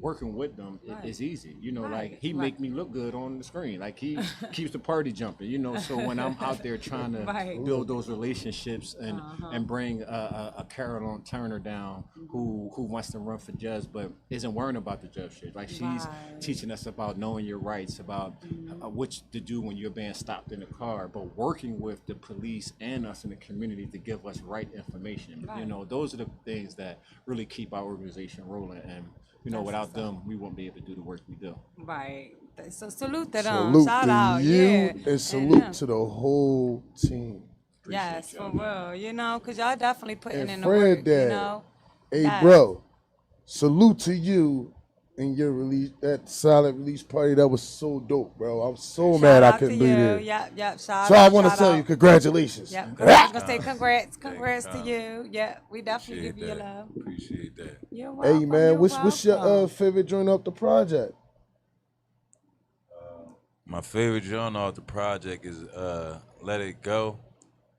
working with them is easy. Like he make me look good on the screen. Like he keeps the party jumping. So when I'm out there trying to Right. build those relationships and bring a Carolyn Turner down who wants to run for judge but isn't worrying about the judge shit. Like she's Right. teaching us about knowing your rights, about what to do when you're being stopped in the car, but working with the police and us in the community to give us right information. Right. Those are the things that really keep our organization rolling. And without them, we won't be able to do the work we do. Right. So salute to them. Salute Shout to out. you Yeah. and salute them. to the whole team. Yes, for real. Because y'all definitely putting And in the work, Fred Dad. Hey, Yes. bro, salute to you and your release, that silent release party. That was so dope, bro. I'm so Shout mad I out couldn't to be you. there. Yep. Shout So out. I want to shout tell out. you, congratulations. Yep. I was gonna say congrats to Thank you. Yeah, we definitely Appreciate give you your that. love. Appreciate that. You're welcome. Hey, man, you're what's your welcome. favorite joint off the project? My favorite joint off the project is Let It Go,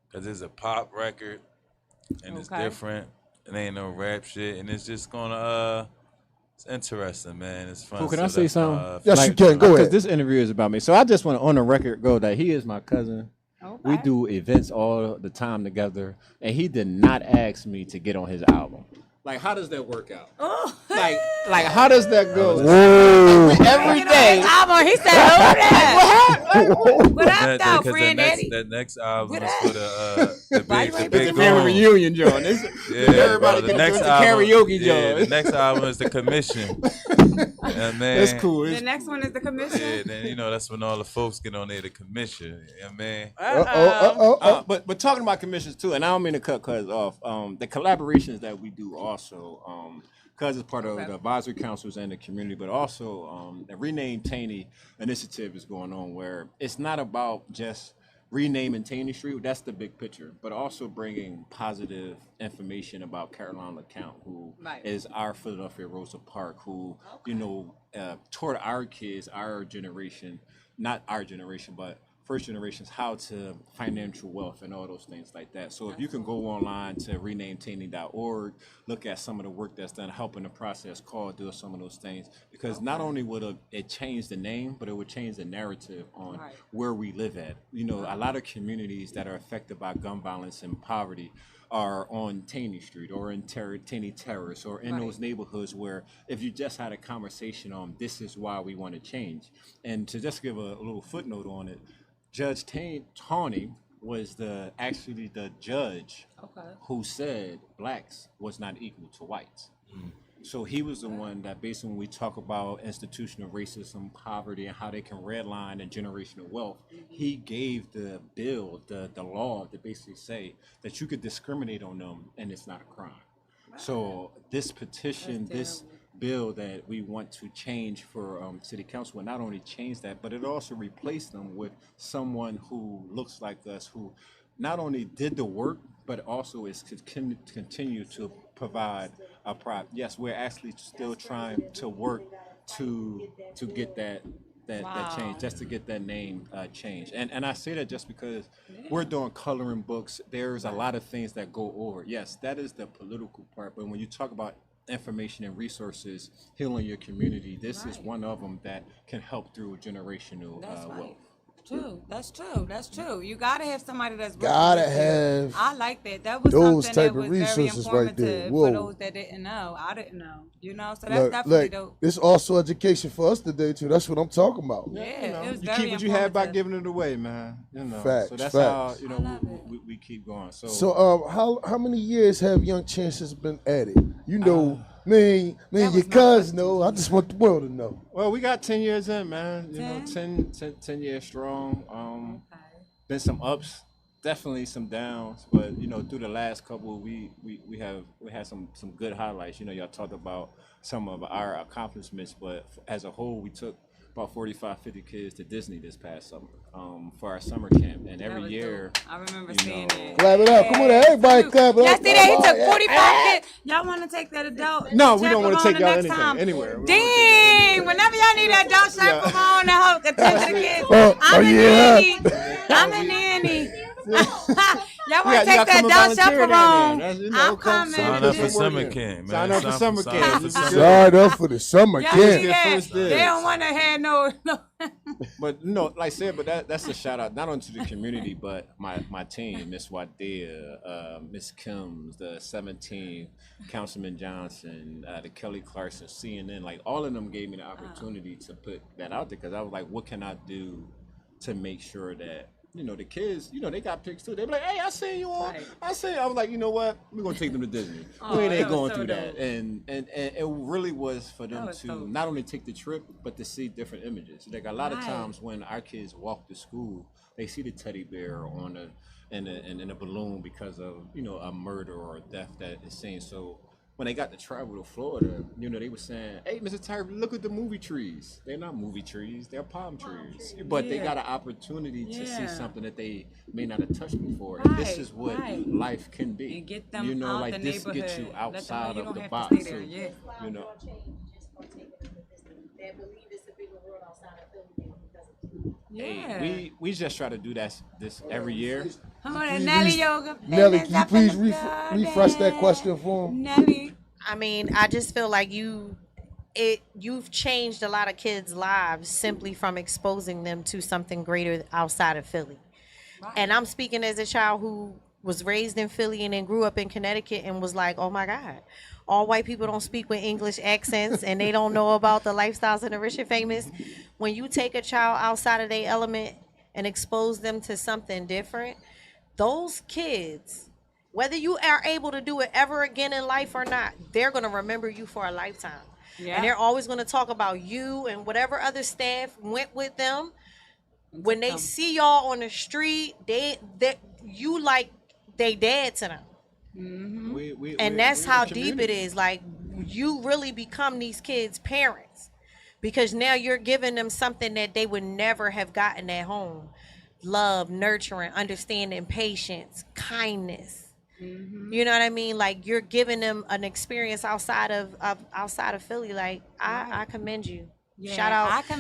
because it's a pop record and it's Okay. different. It ain't no rap shit, and it's just gonna it's interesting, man. It's fun. Cool, can So I say that's my, something? Yes, you can. Go Because ahead. this interview is about me. So I just want to on the record go that he is my cousin. Okay. We do events all the time together, and he did not ask me to get on his album. Like, how does that work out? Oh. Like, how does that go? Whoa. Every day. Album. He said, "Who that? What up, that, though, because friend Eddie?" that next album What is up? for the big family goal. reunion, John. Yeah, Everybody bro, can do it to karaoke, John. the next album is the commission. Yeah, man. That's cool. The next one is the commission. Yeah, then that's when all the folks get on there to commission. Yeah, man. But talking about commissions too, and I don't mean to cut cuz off. The collaborations that we do also, because it's part of the advisory councils and the community, but also the Rename Taney initiative is going on where it's not about just renaming Taney Street. That's the big picture, but also bringing positive information about Caroline LeCount, who is our Philadelphia Rosa Parks, who taught our kids, our generation, not our generation, but first generations, how to financial wealth and all those things like that. So if you can go online to renametaney.org, look at some of the work that's done, helping the process, do some of those things, because not only would it change the name, but it would change the narrative on where we live at. A lot of communities that are affected by gun violence and poverty are on Taney Street or in Taney Terrace or in those neighborhoods where if you just had a conversation on this is why we want to change. And to just give a little footnote on it, Judge Tawney was actually the judge who said blacks was not equal to whites. So he was the one that basically when we talk about institutional racism, poverty, and how they can redline and generational wealth, he gave the bill, the law to basically say that you could discriminate on them and it's not a crime. So this petition, this bill that we want to change for city council will not only change that, but it also replace them with someone who looks like us, who not only did the work, but also is continue to provide a product. Yes, we're actually still trying to work to get that change, just to get that name changed. And I say that just because we're doing coloring books. There's a lot of things that go over. Yes, that is the political part, but when you talk about information and resources healing your community, this is one of them that can help through generational wealth. That's true. You gotta have somebody that's gotta have. I like that. That was those something type that was of resources very right there. informative Whoa. for those that didn't know. I didn't know. So that's definitely dope. It's also education for us today too. That's what I'm talking about. Yeah, it was you very keep what you have by informative. giving it away, man. Facts, so that's facts. how we keep going. So how many years have Young Chances been at it? Man, your cousin know. I just want the world to know. Well, we got 10 years in, man. 10 years strong. Been some ups, definitely some downs, but through the last couple, we had some good highlights. Y'all talked about some of our accomplishments, but as a whole, we took about 45, 50 kids to Disney this past summer for our summer camp, and every year I remember seeing it. Clap it up! Come on, everybody, clap it up! Yesterday he took 45 kids. Y'all want to take that adult? No, we don't want to take y'all next time? anywhere. Dang! Whenever y'all need that adult chaperone to help attend to the kids, I'm a nanny. Y'all want to take that adult chaperone? I'm coming. Sign up for summer camp, man. Sign up for summer camp. Sign up for the summer camp. They don't want to have no. But like I said, but that's a shout out not only to the community, but my team, Miss Wadia, Miss Kims, the 17, Councilman Johnson, the Kelly Clarkson, CNN, like all of them gave me the opportunity to put that out there because I was like, what can I do to make sure that the kids, they got pics too. They be like, hey, I seen you on. I was like, you know what? We're going to take them to Disney. We ain't going through that. And it really was for them to not only take the trip, but to see different images. Like a lot of times when our kids walk to school, they see the teddy bear on in a balloon because of, a murder or a death that is seen. So when they got to travel to Florida, they were saying, hey, Mr. Tyree, look at the movie trees. They're not movie trees, they're palm trees. But they got an opportunity to see something that they may not have touched before. And this is what life can be. And get them out like the this neighborhood. gets you outside of the box. So, They believe it's a bigger world outside of Philly. Hey, we just try to do this every year. Come on, Nelly yoga. Nelly, can you please refresh that question for him? Nelly. I mean, I just feel like you've changed a lot of kids' lives simply from exposing them to something greater outside of Philly. Right. And I'm speaking as a child who was raised in Philly and then grew up in Connecticut and was like, oh my God, all white people don't speak with English accents and they don't know about the lifestyles of the rich and famous. When you take a child outside of their element and expose them to something different, those kids, whether you are able to do it ever again in life or not, they're going to remember you for a lifetime. Yeah. And they're always going to talk about you and whatever other staff went with them. When they see y'all on the street, you like they dad to them. Mm-hmm. And that's how deep it is. Like, you really become these kids' parents because now you're giving them something that they would never have gotten at home. Love, nurturing, understanding, patience, kindness. Mm-hmm. You know what I mean? Like, you're giving them an experience outside of Philly. Like, I commend you. Yeah,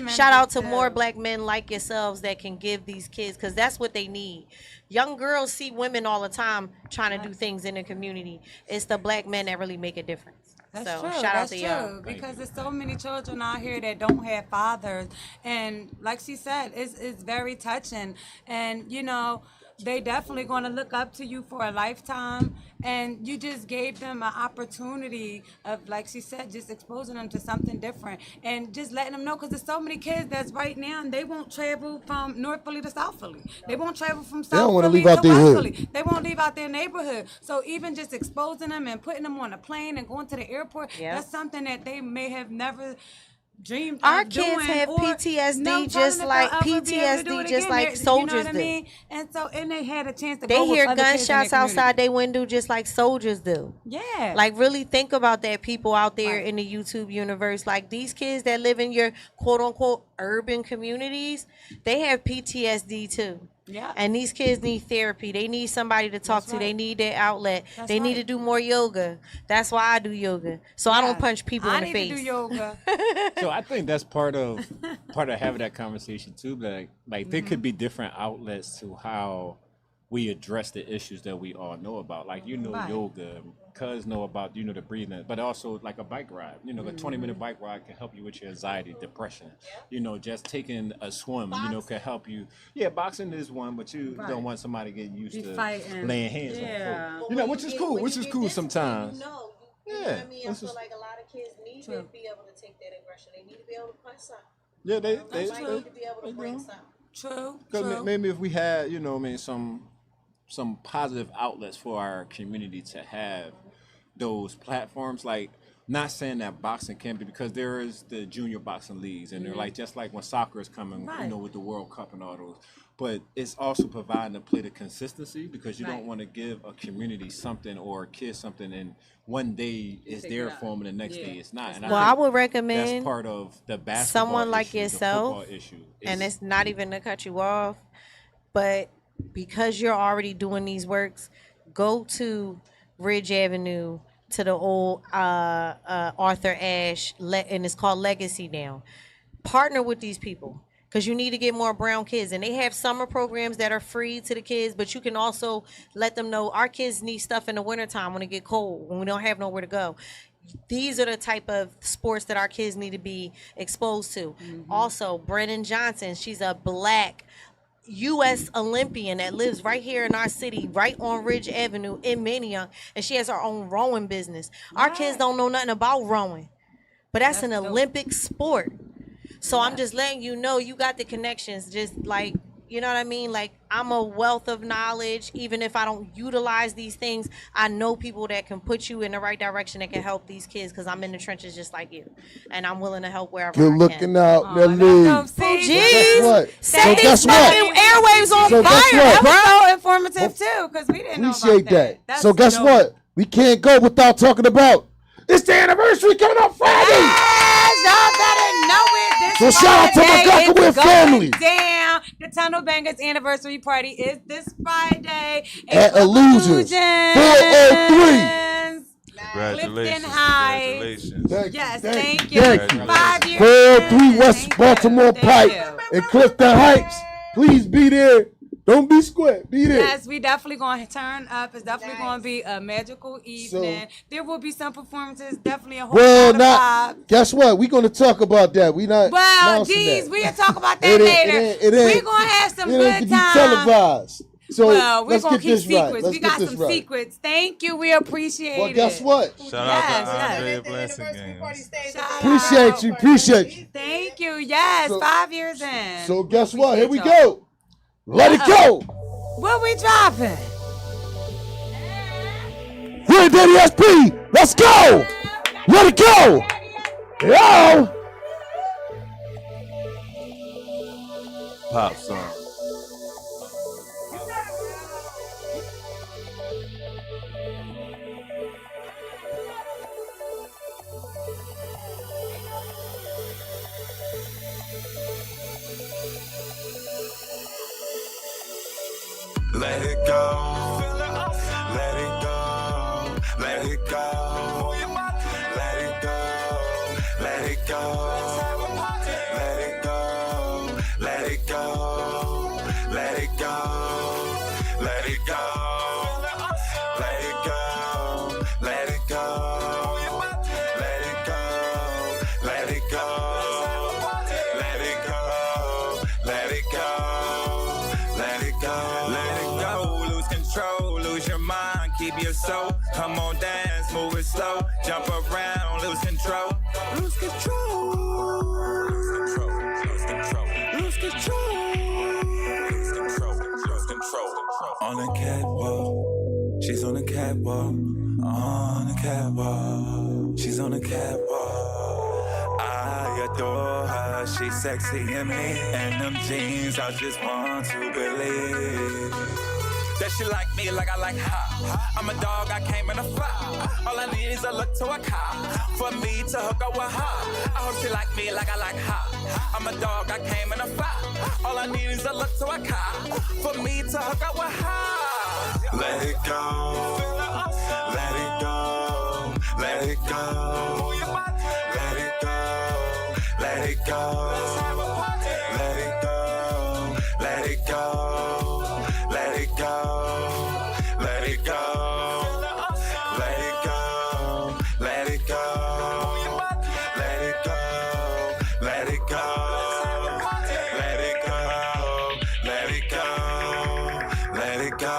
shout out to more black men like yourselves that can give these kids, because that's what they need. Young girls see women all the time trying to do things in the community. It's the black men that really make a difference. That's so true. Shout out That's to true. y'all. Because there's so many children out here that don't have fathers, and like she said, it's very touching. And you know, they definitely going to look up to you for a lifetime, and you just gave them an opportunity of, like she said, just exposing them to something different and just letting them know, because there's so many kids that's right now and they won't travel from North Philly to South Philly. They won't travel from South don't wanna Philly leave out to their West hood. Philly. They won't leave out their neighborhood. So even just exposing them and putting them on a plane and going to the airport, Yep. that's something that they may have never dreamed Our of kids doing, have or PTSD no just telling like if they'll ever be able to do it again. like You know soldiers what I do. mean? And so, and they had a chance to They go with hear other kids in their gunshots outside community. their window just like soldiers do. Yeah. Like, really think about that, people out there Right. in the YouTube universe. Like, these kids that live in your quote unquote urban communities, they have PTSD too. Yeah. And these kids need therapy. They need somebody to talk to. right. They need their outlet. That's they need to right. do more yoga. That's why I do yoga. So I don't punch people in the I face. need to do yoga. So I think that's part of having that conversation too. Like there could be different outlets to how we address the issues that we all know about. Like, you know, Right. yoga, cuz know about, you know, the breathing, but also like a bike ride. You know, a 20-minute bike ride can help you with your anxiety, depression. You know, just taking a swim, you know, can help you. Yeah, boxing is one, but you Right. don't want somebody getting used Be to fighting. laying hands on Yeah. folks. You know, which is cool sometimes. You know Yeah, what I mean? I this feel is- like a lot of kids need True. to be able to take that aggression. They need to be able to punch something. Yeah, they They might need to be able to bring something. True. Because maybe if we had, you know, I mean, some positive outlets for our community to have those platforms, like, not saying that boxing can be, because there is the junior boxing leagues, and they're like, just like when soccer is coming, you Right. know, with the World Cup and all those. But it's also providing a play to consistency, because you Right. don't want to give a community something or a kid something, and one day is Take it there out. for them, and the next Yeah. day it's not. And Well, I think would that's recommend part of the basketball someone like issue, yourself, the football issue. and it's not even to cut you off, but because you're already doing these works, go to Ridge Avenue to the old Arthur Ashe, and it's called Legacy now. Partner with these people, because you need to get more brown kids, and they have summer programs that are free to the kids, but you can also let them know our kids need stuff in the wintertime when it get cold, when we don't have nowhere to go. These are the type of sports that our kids need to be exposed to. Also, Brennan Johnson, she's a black U.S. Olympian that lives right here in our city, right on Ridge Avenue in Manioc, and she has her own rowing business. Our kids don't know nothing about rowing, but that's an dope. Olympic sport. So I'm just letting you know, you got the connections. Just like, you know what I mean? Like, I'm a wealth of knowledge. Even if I don't utilize these things, I know people that can put you in the right direction that can help these kids, because I'm in the trenches just like you, and I'm willing to help wherever Good I looking can. out, That's Nelly. dope. See, Jeez. What? Set So these guess what? fucking airwaves on So guess fire, what? bro. That was so informative too, because we didn't know Appreciate about that. That's So guess dope. what? We can't go without talking about it's the anniversary coming up Friday. Yes, y'all better know it. This So shout out to my Friday Guckaway is going family. Down. The Tunnel Bangers anniversary party is this Friday At Club Illusions, 403. Congratulations. Heights. Congratulations. Yes, Thank thank you. you. Thank you. 5 years. 403 West Thank you. Baltimore Thank Pike you. in Clifton Heights. Please be there. Don't be square. Be there. Yes, we definitely going to turn up. It's definitely going to be a magical evening. There will be some performances. Definitely a whole Well, lot not. of vibes. Guess what? We're gonna talk about that. We not. Well, announcing geez, that. we'll talk about that It ain't- later. it ain't- We're going to have some It ain't to good be time. televised. So Well, we're let's going get to keep this right. secrets. Let's We get got this some right. secrets. Thank you. We appreciate Well, it. guess what? Shout Yes, out to yes. Andrea Blessing Games. Shout Appreciate out. you. Appreciate you. Thank you. Yes, So- 5 years in. So guess what? Here we Appreciate y'all. go. Let it go. What we dropping? We're Daddy SP. Let's go. Let it go. Yo. Pop song. Let it go, let it go, let it go, let it go, let it go, let it go, let it go, let it go, let it go, let it go, let it go, let it go, let it go, let it go, let it go, let it go, let it go, lose control, lose your mind, keep your soul, come on dance, move it slow, jump around, lose control, lose control, lose control, lose control, lose control, lose control, on the catwalk, she's on the catwalk, on the catwalk, she's on the catwalk, I adore her, she's sexy in me, and them jeans, I just want to believe that she like me like I like her. I'm a dog, I came in a fly. All I need is a look to a car for me to hook up with her. I hope she like me like I like her. I'm a dog, I came in a fly. All I need is a look to a car for me to hook up with her. Let it go, let it go, let it go, let it go, let it go, let it go, let it go, let it go, let it go, let it go, let it go, let it go, let it go, let it go, let it go, let it go.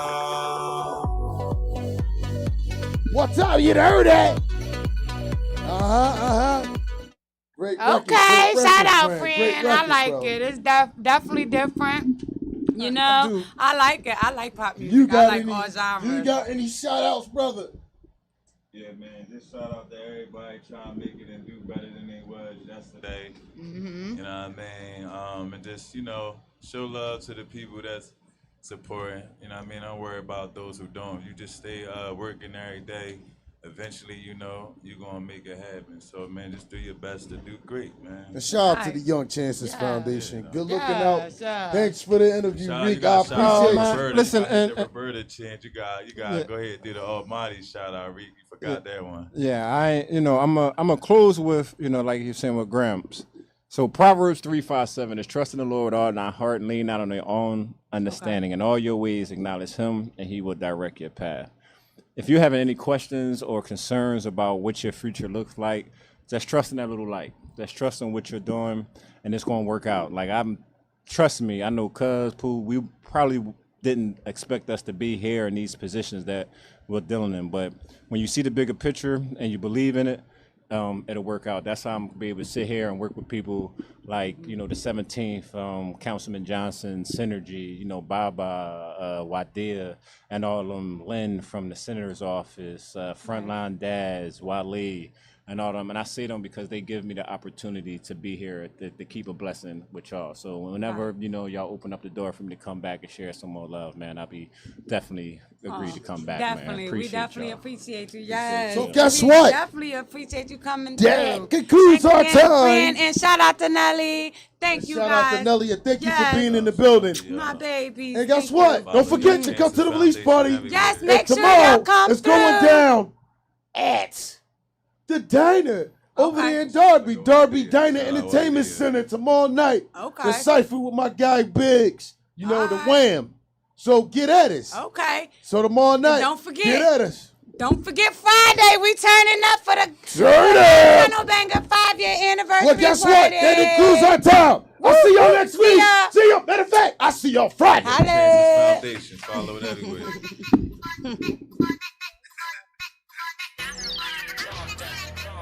What's up? You heard that? Great record, Okay, great shout record, out, Great friend. I record, like bro. it. It's definitely different. You know, Dude. I like it. I like pop music. You I got like any? all genres. You got any shout outs, brother? Yeah, man, just shout out to everybody trying to make it and do better than they was yesterday. Mm-hmm. You know what I mean? And just, show love to the people that's supporting. You know what I mean? Don't worry about those who don't. You just stay working every day. Eventually, you're going to make it happen. So, man, just do your best to do great, man. And shout out to the Nice. Young Chances Yeah. Foundation. Good looking Yes, out. yes. Thanks for the interview, Shout out, Rick. you gotta I shout out appreciate to you. Roberta. Listen, You gotta hit and- the Roberta chant. You got go ahead, do the Almighty shout out, Rick. You forgot that one. Yeah, I'm a close with, like you're saying with Gramps. So Proverbs 3:5-7 is trust in the Lord with all thy heart and lean not on their own understanding. In all your ways acknowledge him and he will direct your path. If you're having any questions or concerns about what your future looks like, just trust in that little light. Just trust in what you're doing and it's gonna work out. Trust me, I know Cuz, Pooh, we probably didn't expect us to be here in these positions that we're dealing in. But when you see the bigger picture and you believe in it, it'll work out. That's how I'm gonna be able to sit here and work with people like, the 17th, Councilman Johnson, Synergy, Baba, Wadia, and all of them, Lynn from the Senator's office, Frontline Dads, Wale, and all of them. And I say them because they give me the opportunity to be here to keep a blessing with y'all. So whenever, y'all open up the door for me to come back and share some more love, man, I'll be definitely agree to come back, Definitely. man. We definitely y'all. appreciate you. Yes. So guess we what? definitely appreciate you coming That through. concludes our Thanks again, time. friend, and shout out to Nelly. Thank you, Shout guys. out to Nelly and thank you Yes. for being in the building. My babies. And guess Thank what? you. Don't forget to come to the release party. Yes, And make sure tomorrow y'all come it's going through. down at the diner over Okay. there in Darby. Darby Diner Shout out Entertainment Wale. Center tomorrow night. Okay. The cypher with my guy Biggs. The Alright. Wham. So get at us. Okay. So tomorrow night, don't forget. get at us. Don't forget Friday. We turning up for the Turn up. Final Banger 5-year anniversary Well, guess what? party. That includes our time. I'll see y'all next See week. ya. See y'all. Matter of fact, I'll see y'all Friday. Holla. Chances Foundation. Follow it everywhere.